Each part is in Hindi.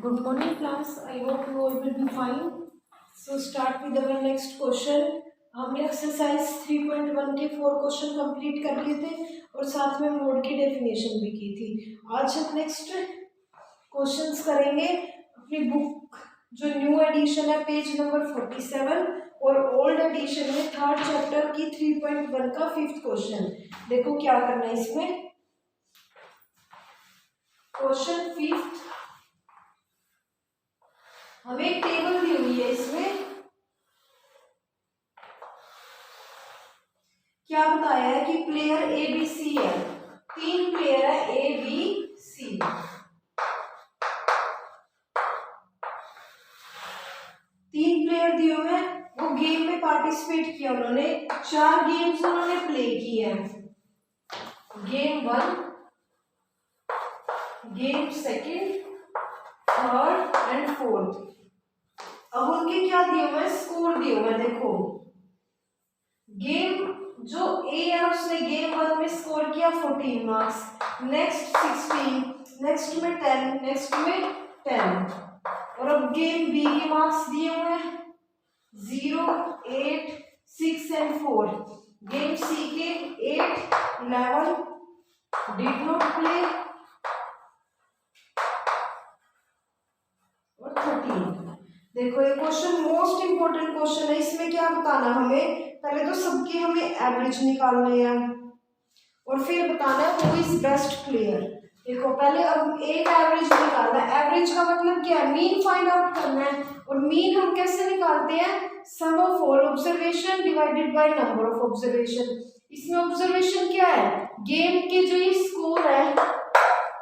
Good morning class. I hope you all will be fine. So start with our next question. हमने एक्सरसाइज 3.1 के 4 क्वेश्चन कंप्लीट कर लिए थे और साथ में मोड की डेफिनेशन भी की थी। आज हम नेक्स्ट क्वेश्चंस करेंगे अपनी बुक जो न्यू एडिशन है पेज नंबर 47 और ओल्ड एडिशन में थर्ड चैप्टर की 3.1 का 5th क्वेश्चन। देखो क्या करना है इसमें। क्वेश्चन 5th, हमें एक टेबल दी हुई है। इसमें क्या बताया है कि प्लेयर ए बी सी है, 3 प्लेयर है ए बी सी। 3 प्लेयर दिए हुए हैं, वो गेम में पार्टिसिपेट किया उन्होंने। 4 गेम्स उन्होंने प्ले किए हैं, game 1, game 2, 3rd and 4th। अब उनके क्या दिए हुए हैं, स्कोर दिए हुए हैं। देखो गेम जो ए है उसने गेम 1 में स्कोर किया 14 मार्क्स, नेक्स्ट 16, नेक्स्ट में 10, नेक्स्ट में 10। और अब गेम बी के मार्क्स दिए हुए हैं 0, 8, 6 एंड 4। गेम सी के 8, 11, डिड नॉट प्ले और 13। देखो ये क्वेश्चन मोस्ट इंपोर्टेंट क्वेश्चन है। इसमें क्या बताना हमें, पहले तो सबके हमें एवरेज निकालने हैं और फिर बताना है हु इज बेस्ट प्लेयर। देखो पहले अब एक एवरेज निकालना है। एवरेज का मतलब क्या है, मीन फाइंड आउट करना है। और मीन हम कैसे निकालते हैं, sum of all observation divided by number of observation. इसमें ऑब्जर्वेशन क्या है, गेम के जो ये स्कोर है,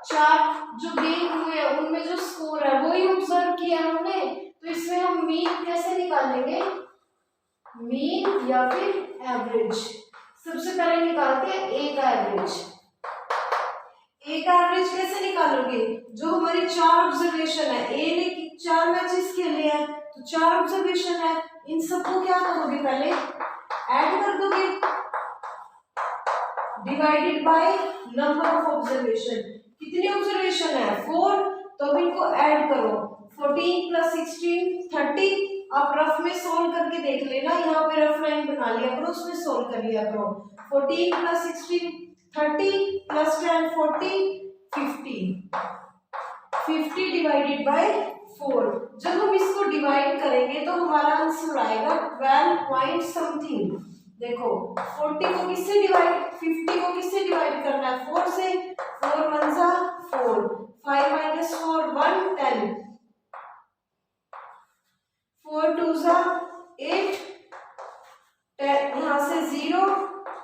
4 जो गेम हुए हैं उनमें जो स्कोर है वही ऑब्जर्व किया हमने। तो इसमें हम मीन कैसे निकालेंगे, मीन या फिर एवरेज। सबसे पहले निकालते हैं ए का एवरेज। ए का एवरेज कैसे निकालोगे, जो हमारी 4 ऑब्जर्वेशन है, ए ने 4 मैचेस खेले हैं तो 4 ऑब्जर्वेशन है, इन सबको क्या करोगे, पहले ऐड कर दोगे divided by number of observation. कितनी ऑब्जर्वेशन है, 4, तो अब इनको ऐड करो। 14 + 16 30। आप रफ में सोल्व करके देख लेना, यहाँ पे रफ लाइन बना लिया करो, उसमें सोल्व कर लिया करो। 14 + 16 30 + 10 40 50। 50 डिवाइडेड बाय 4। जब हम इसको डिवाइड करेंगे तो हमारा आंसर आएगा 12 पॉइंट समथिंग। देखो 40 को किससे डिवाइड, 50 को किससे डिवाइड करना है, 4 से। 4 1 सा 4, 5 - 4 1 10, 4 2 सा 8, 10 यहाँ से 0,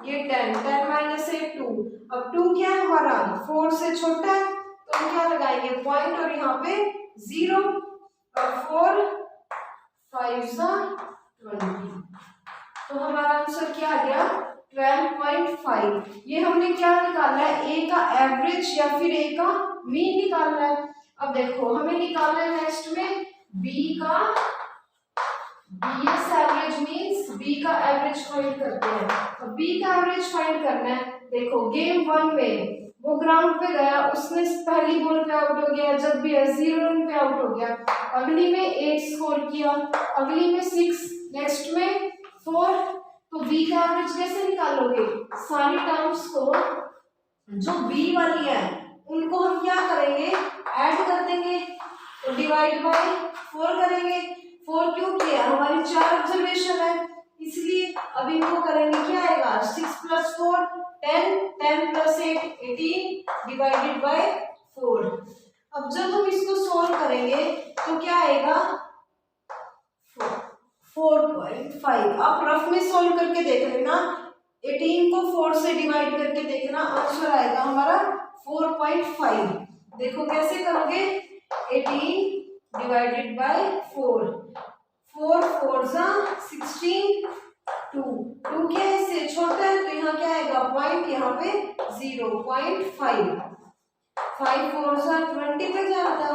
ये 10, 10 - 8 2। अब 2 क्या है हमारा, 4 से छोटा है तो हम क्या लगाएंगे, पॉइंट, और यहाँ पे 0। और 4 5 सा 20। तो हमारा आंसर क्या आ गया, 12.5। ये हमने क्या निकालना है, ए का एवरेज या फिर ए का मीन निकालना है। अब देखो हमें निकालना है नेक्स्ट में बी का, बीएस एवरेज मींस बी का एवरेज फाइंड करते हैं। अब बी का एवरेज फाइंड करना है। देखो गेम 1 में वो ग्राउंड पे गया, उसने पहली बॉल पे आउट हो गया, जब भी 0 रन पे आउट हो गया। अगली में 8 स्कोर किया, अगली में 6, नेक्स्ट में 4। तो बी का एवरेज कैसे निकालोगे, सारी टर्म्स को जो बी वाली है उनको हम क्या करेंगे, ऐड कर देंगे, तो डिवाइड बाय 4 करेंगे। 4 क्यों किया, हमारी 4 ऑब्जर्वेशन है इसलिए। अब इनको करेंगे, क्या आएगा, 6 + 4 10, 10 + 8 18 डिवाइडेड बाय 4। अब जब हम इसको सोल्व करेंगे तो क्या आएगा, 4.5। आप रफ में सोल्व करके देख लेना, 18 को 4 से डिवाइड करके देखना, आंसर आएगा हमारा 4.5। देखो कैसे करोगे, 18 डिवाइडेड बाय 4, 4 4 सा 16, 2 क्या है, इससे छोटा है तो यहाँ क्या आएगा, पॉइंट, यहाँ पे 0.5, 5 4 सा 20 पे जाता,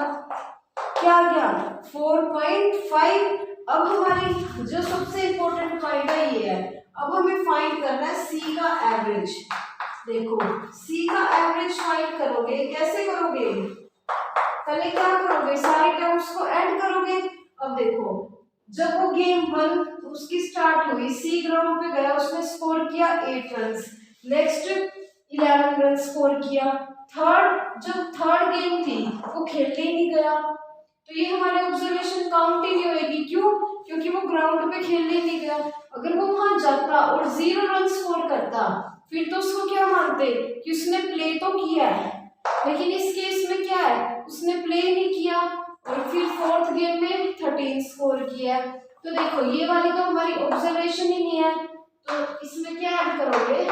क्या गया 4.5। अब हमारी जो सबसे इंपॉर्टेंट पॉइंट है ये है, अब हमें फाइंड करना है सी का एवरेज। देखो सी का एवरेज फाइंड करोगे, कैसे करोगे, पहले क्या करोगे, सारी टर्म जब वो गेम 1 उसकी स्टार्ट हुई, सी ग्राउंड पे गया, उसने स्कोर किया 8 रन, नेक्स्ट 11 रन स्कोर किया। जब थर्ड गेम थी वो खेलने ही नहीं गया, तो ये हमारे ऑब्जर्वेशन काउंट ही नहीं होगी। क्यों? क्योंकि वो ग्राउंड पे खेलने ही नहीं गया। अगर वो वहां जाता और 0 रन स्कोर करता, फिर तो उसको क्या मानते कि उसने प्ले तो किया है, लेकिन इस केस में क्या है, उसने प्ले नहीं किया और फिर फोर्थ गेम में 13 स्कोर किया। तो देखो ये वाली तो हमारी ऑब्जर्वेशन ही नहीं है, तो इसमें क्या ऐड करोगे,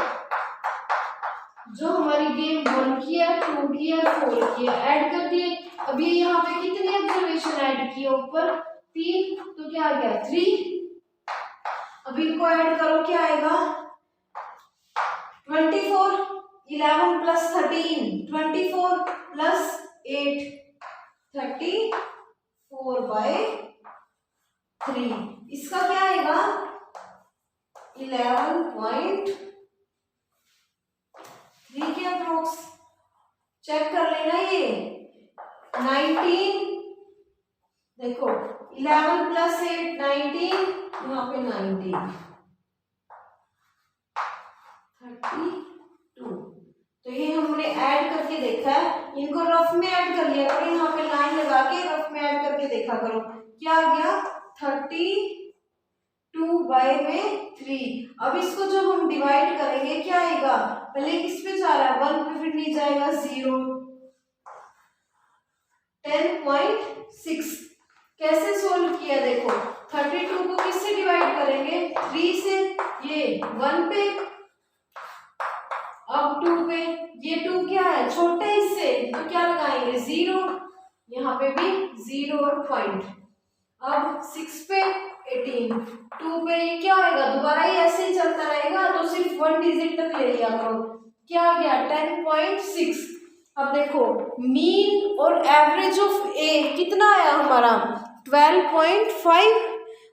जो हमारी गेम 1 की है, 2 की है, 4 की है, ऐड कर दिए। अभी यहाँ पे कितनी ऑब्जर्वेशन ऐड की है, ऊपर 3, तो क्या आ गया 3। अभी इनको ऐड करो, क्या आएगा 24, 11 प्लस 13, 24 प्लस 8, 34/3। इसका क्या आएगा 11.3 के अप्रोक्स। चेक कर लेना ये 19, देखो 11 प्लस 8 19, यहाँ पे 19, 32। तो ये हमने ऐड करके देखा है, इनको रफ में ऐड कर लिया करो, यहाँ पे लाइन लगा के रफ में ऐड करके देखा करो, क्या आ गया 32/3। अब इसको जब हम डिवाइड करेंगे क्या आएगा, पहले किस पे जा रहा है 1 पे, फिर नहीं जाएगा 0, 10.6। कैसे सोल्व किया देखो, 32 को किससे डिवाइड करेंगे 3 से, ये 1 पे, अब 2 पे, ये 2 क्या है छोटे इससे, तो क्या लगाएंगे 0, यहाँ पे भी 0 और पॉइंट। अब 6 पे 18, 2 पे ये क्या होगा, दोबारा ही ऐसे ही चलता रहेगा, तो सिर्फ 1 डिजिट तक ले लिया करो, क्या आ गया 10.6। अब देखो मीन और एवरेज ऑफ ए कितना आया हमारा 12.5,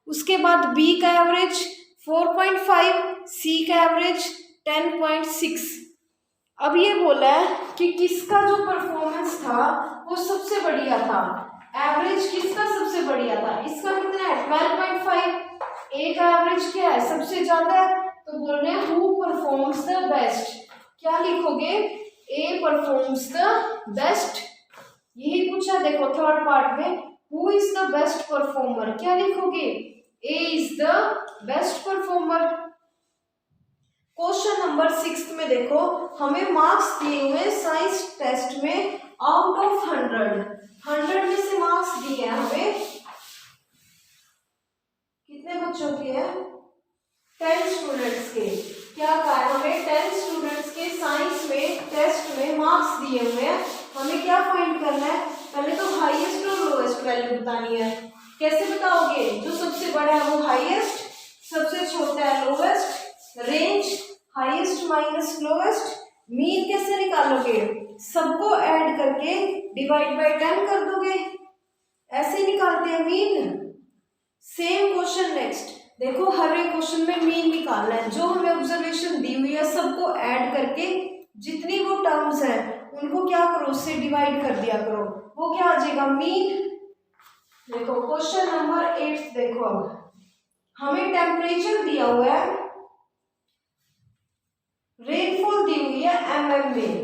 उसके बाद बी का एवरेज 4.5, सी का एवरेज 10.6। अब ये बोला है कि किसका जो परफॉर्मेंस था वो सबसे बढ़िया था, एवरेज किसका सबसे बढ़िया था, इसका कितना है 12.5, ए का एवरेज क्या है सबसे ज्यादा है, तो बोल रहे हैं हु परफॉर्म्स द बेस्ट। क्या लिखोगे, ए परफॉर्म्स द बेस्ट, यही पूछा देखो थर्ड पार्ट में, who is the best performer, क्या लिखोगे A is the best performer. Question number 6 में देखो, हमें मार्क्स दिए हुए साइंस टेस्ट में आउट ऑफ 100 में से मार्क्स दिए हैं हमें, कितने बच्चों के हैं 10 स्टूडेंट्स के। क्या कहा है हमें 10 स्टूडेंट्स के साइंस में टेस्ट में मार्क्स दिए हुए हैं, हमें क्या फाइंड करना है, पहले तो हाईएस्ट और लोएस्ट वैल्यू बतानी है। कैसे बताओगे, जो सबसे बड़ा है वो हाईएस्ट, सबसे छोटा है lowest, range highest minus lowest, mean कैसे निकालोगे, सबको ऐड करके डिवाइड बाय 10 कर दोगे, ऐसे निकालते हैं मीन। सेम क्वेश्चन नेक्स्ट, देखो हर एक क्वेश्चन में मीन निकालना है, जो हमें ऑब्जर्वेशन दी हुई है सबको ऐड करके जितनी वो टर्म्स है उनको क्या करो, उससे डिवाइड कर दिया करो, वो क्या आ जाएगा मीन। देखो क्वेश्चन नंबर 8 देखो, अब हमें टेम्परेचर दिया हुआ है, रेनफॉल दी हुई है mm में,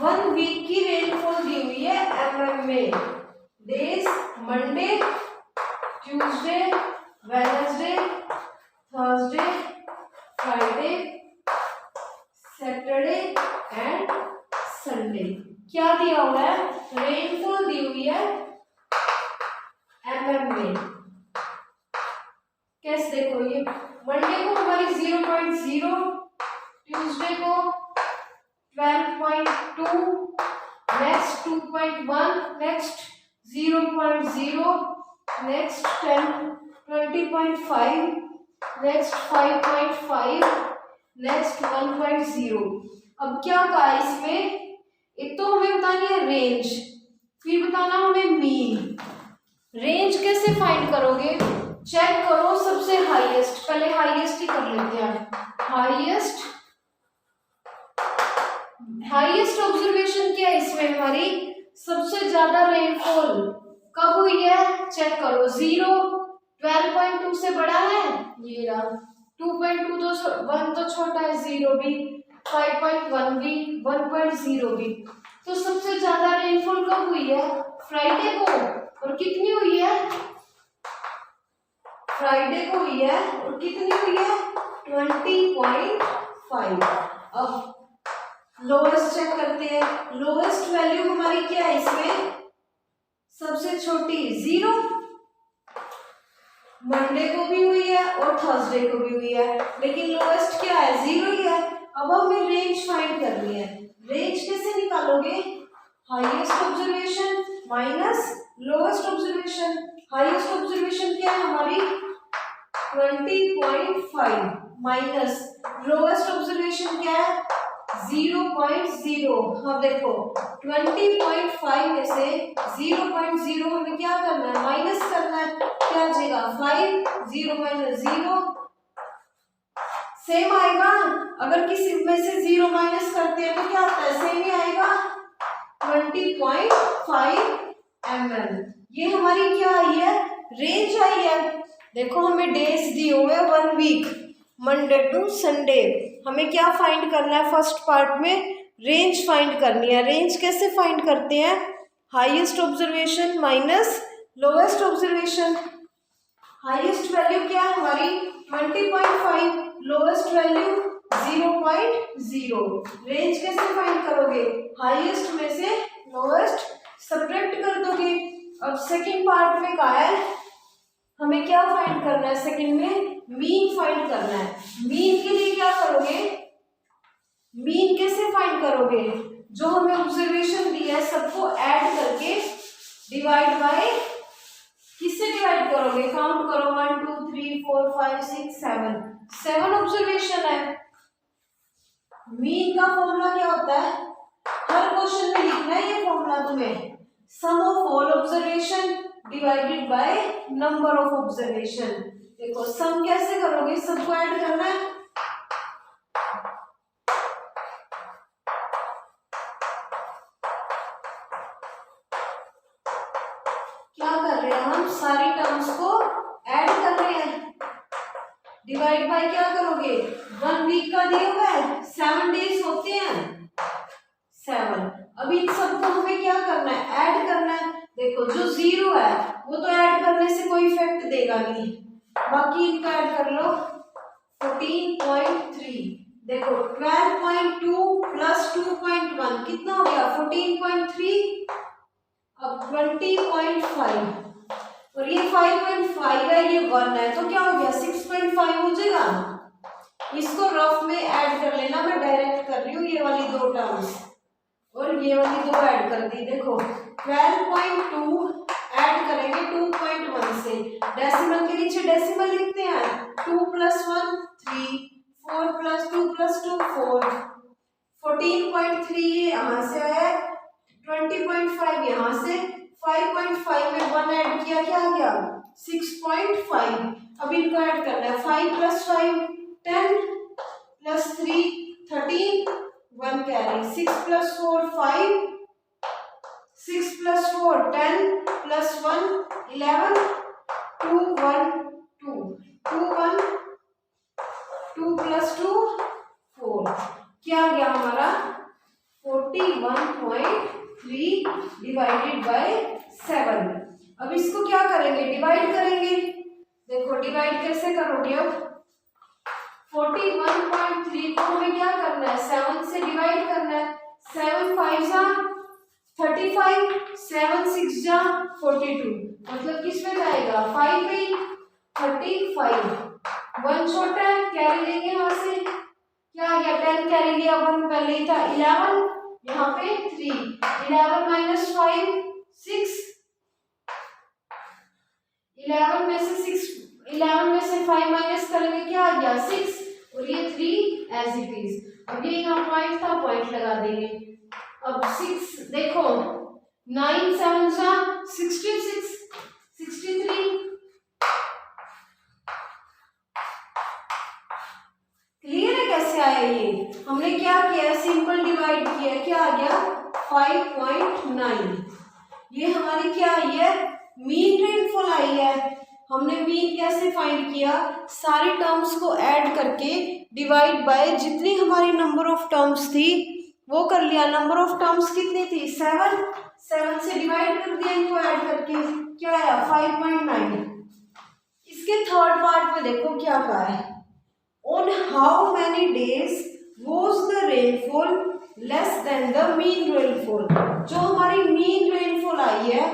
वन वीक की रेनफॉल दी हुई है mm में, days Monday, Tuesday, Wednesday, Thursday, Friday, Saturday and Sunday. क्या दिया हुआ है, रेनफॉल दी हुई है mm में। कैसे देखो, ये मंडे को हमारी 0.0, ट्यूसडे को 12.2, next 2.1, next 0.0, next 20.5, next 5.5, next 1.0। अब क्या कहा इसमें, एक तो हमें बतानी है रेंज, फिर बताना हमें मीन। रेंज कैसे फाइंड करोगे, चेक करो सबसे हाईएस्ट, पहले हाईएस्ट ही कर लेते हैं, हाईएस्ट हाईएस्ट ऑब्जर्वेशन क्या है इसमें हमारी, सबसे ज्यादा रेनफॉल कब हुई है, चेक करो। 0 12.2 से बड़ा है, ये रहा 2.2 तो 1 तो छोटा है, 0 भी 5.1 भी 1.0 भी। तो सबसे ज्यादा रेनफॉल कब हुई है, फ्राइडे को, और कितनी हुई है, फ्राइडे को हुई है, और कितनी हुई है 20.5। अब लोएस्ट चेक करते हैं, लोएस्ट वैल्यू हमारी क्या है इसमें, सबसे छोटी 0, मंडे को भी हुई है और थर्सडे को भी हुई है, लेकिन लोएस्ट क्या है 0 ही है। अब हमें रेंज फाइंड करनी है, रेंज कैसे निकालोगे, highest observation minus lowest observation. Highest observation क्या है हमारी 20.5 माइनस लोएस्ट ऑब्जर्वेशन क्या है 0.0। हाँ देखो 20.5 में से 0.0 हमें क्या करना है, माइनस करना है, क्या आ जाएगा 5, 0 माइनस 0 सेम आएगा। अगर किसी में से 0 माइनस करते हैं तो क्या आता है, सेम ही आएगा 20.5 ml। ये हमारी क्या आई है, रेंज आई है। देखो हमें डेज दिए हुए 1 वीक, मंडे टू संडे। हमें क्या फाइंड करना है, फर्स्ट पार्ट में रेंज फाइंड करनी है। रेंज कैसे फाइंड करते हैं, highest observation minus lowest observation. Highest value क्या है हमारी 20.5, लोएस्ट वैल्यू 0.0। रेंज कैसे फाइंड करोगे, हाईएस्ट में से लोएस्ट सब्ट्रैक्ट कर दोगे। अब सेकंड पार्ट में क्या है, हमें क्या फाइंड करना है, सेकंड में मीन फाइंड करना है। मीन के लिए क्या करोगे, मीन कैसे फाइंड करोगे, जो हमें ऑब्जर्वेशन दिया है सबको ऐड करके डिवाइड बाय, किससे डिवाइड करोगे, काउंट करो 1 2 3 4 5 6 7 ऑब्जर्वेशन है। मीन का फॉर्मूला क्या होता है, हर क्वेश्चन में लिखना है ये फॉर्मूला तुम्हें, sum of all observation divided by number of observation. देखो सम कैसे करोगे, सबको ऐड करना है, क्या कर रहे हैं हम, सारी टर्म्स को ऐड कर रहे हैं। डिवाइड बाय क्या करोगे, 1 वीक का दिया हुआ है 7 डेज होते हैं 7। अब इन सबको हमें क्या करना है, ऐड करना है। देखो जो 0 है वो तो ऐड करने से कोई इफेक्ट देगा नहीं, बाकी इनका ऐड कर लो 14.3। देखो 12.2 प्लस 2.1 कितना हो गया 14.3। अब 20.5 और ये 5.5 है, ये 1 है, तो क्या हो गया 6.5 हो जाएगा। इसको रफ में ऐड कर लेना, मैं डायरेक्ट कर रही हूँ, ये वाली 2 टर्म्स और ये वाली 2 ऐड कर दी। देखो 12.2 ऐड करेंगे 2.1 से, डेसिमल के नीचे डेसिमल लिखते हैं, 2 प्लस 1 3, 4 प्लस 2 प्लस 2 4, 14.3 यहाँ से आया, 20.5 यहाँ से, 5.5 में 1 ऐड किया, क्या आ गया 6.5। अब इनको ऐड करना है, 5 plus 5 10 plus 3 13, 1 carry, 6 plus 4 5, 6 plus 4 10 plus 1 11, 2 1 2 2 1 2 plus 2 4, क्या आ गया हमारा 41.3 डिवाइडेड बाय 7। अब इसको क्या करेंगे, डिवाइड करेंगे। देखो डिवाइड कैसे करोगे, अब 41.3 को हमें क्या करना है, 7 से डिवाइड करना है। 7 5 जा 35, 7 6 जा 42, मतलब किस में जाएगा 5 में 35। 1 छोटा है, कैरी लेंगे वहां से, क्या आ गया 10 कैरी लिया, 1 पहले ही था 11, यहाँ पे 3, 11 माइनस 5 6, 11 में से 6, 11 में से 5 माइनस करेंगे, क्या आ गया 6 और ये 3 एज इट इज। अब ये यहाँ पॉइंट था, पॉइंट लगा देंगे। अब 6 देखो 9 7 जा 66 63, क्लियर है कैसे कैसे आया ये, हमने क्या किया, सिंपल डिवाइड किया, क्या आ गया 5.9। ये हमारी क्या आई है, मीन रेनफॉल आई है। हमने मीन कैसे फाइंड किया, सारी टर्म्स को ऐड करके डिवाइड बाय जितनी हमारी नंबर ऑफ टर्म्स थी वो कर लिया। नंबर ऑफ टर्म्स कितनी थी, 7 से डिवाइड कर दिया इनको ऐड करके, क्या आया 5.9। इसके थर्ड पार्ट में देखो क्या कहा है, on how many days was the rainfall less than the mean rainfall. जो हमारी मीन रेनफॉल आई है,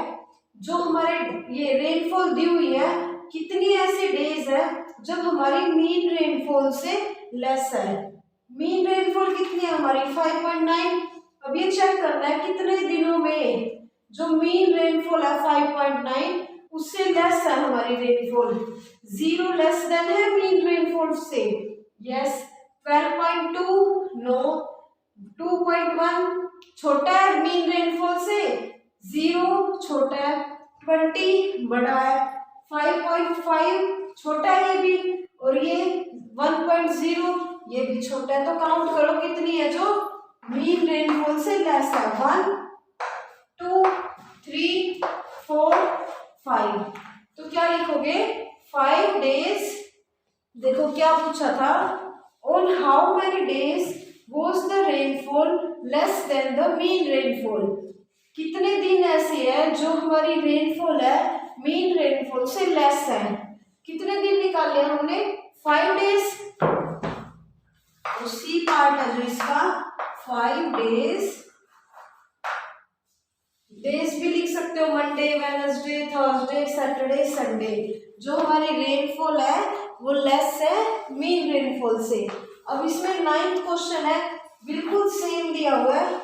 जो हमारे ये रेनफॉल दी हुई है, कितनी ऐसे डेज है जब हमारी मीन रेनफॉल से लेस है। मीन रेनफॉल कितनी है हमारी 5.9। अब ये चेक करना है कितने दिनों में जो मीन रेनफॉल है 5.9 उससे लेस है हमारी रेनफॉल। 0 लेस देन है मीन रेनफॉल से, यस। 12.2 नो, 2.1 छोटा है मीन रेनफॉल से, 0 छोटा है, 20 बड़ा है, 5.5 छोटा है ये भी, और ये 1.0 ये भी छोटा है। तो काउंट करो कितनी है जो मीन रेनफॉल से लेस है, 1 2 3 4 5। तो क्या लिखोगे 5 डेज। देखो क्या पूछा था, on how many days was the rainfall less than the mean rainfall. कितने दिन ऐसे हैं जो हमारी रेनफॉल है मीन रेनफॉल से लेस है। कितने दिन निकाले हमने, 5 डेज। तो सी पार्ट है जो इसका 5 डेज। डेज भी लिख सकते हो, Monday, Wednesday, Thursday, Saturday, Sunday. जो हमारी रेनफॉल है वो लेस है मीन रेनफॉल से। अब इसमें 9th क्वेश्चन है, बिल्कुल सेम दिया हुआ है।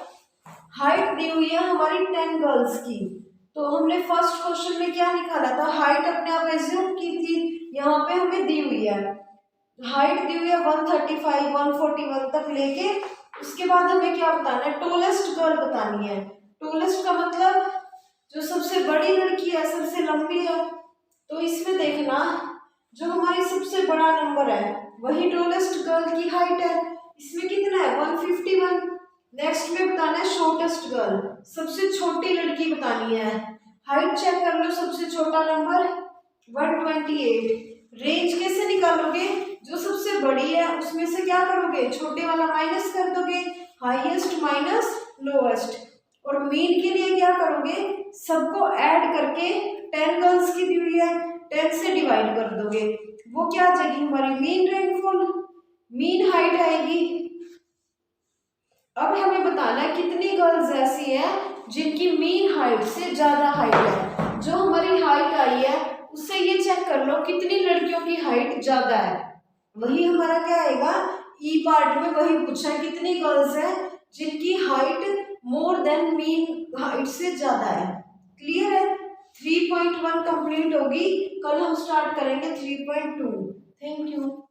हाइट दी हुई है हमारी 10 गर्ल्स की। तो हमने फर्स्ट क्वेश्चन में क्या निकाला था, हाइट अपने आप एज्यूम की थी, यहाँ पे हमें दी हुई है हाइट दी हुई है 135 141 तक लेके। उसके बाद हमें क्या बताना है, टोलेस्ट गर्ल बतानी है। टोलेस्ट का मतलब जो सबसे बड़ी लड़की है, सबसे लंबी है। तो इसमें देखना जो हमारी सबसे बड़ा नंबर है वही टोलेस्ट गर्ल की हाइट है। इसमें कितना है 151। नेक्स्ट में बताना है शॉर्टेस्ट गर्ल, सबसे छोटी लड़की बतानी है। हाइट चेक कर लो, सबसे छोटा नंबर 128। रेंज कैसे निकालोगे, जो सबसे बड़ी है उसमें से क्या करोगे, छोटे वाला माइनस कर दोगे, हाईएस्ट माइनस लोएस्ट। और मीन के लिए क्या करोगे, सबको ऐड करके 10 गर्ल्स की दी हुई है 10 से डिवाइड कर दोगे, वो क्या आ जाएगी हमारी मीन रेनफॉल, मीन हाइट आएगी। अब हमें बताना है कितनी गर्ल्स ऐसी हैं जिनकी मीन हाइट से ज्यादा हाइट है। जो हमारी हाइट आई है उससे ये चेक कर लो कितनी लड़कियों की हाइट ज्यादा है, वही हमारा क्या आएगा, ई पार्ट में वही पूछा है कितनी गर्ल्स हैं जिनकी height more than mean height से ज्यादा है। क्लियर है, 3.1 कंप्लीट होगी, कल हम स्टार्ट करेंगे 3.2। Thank you.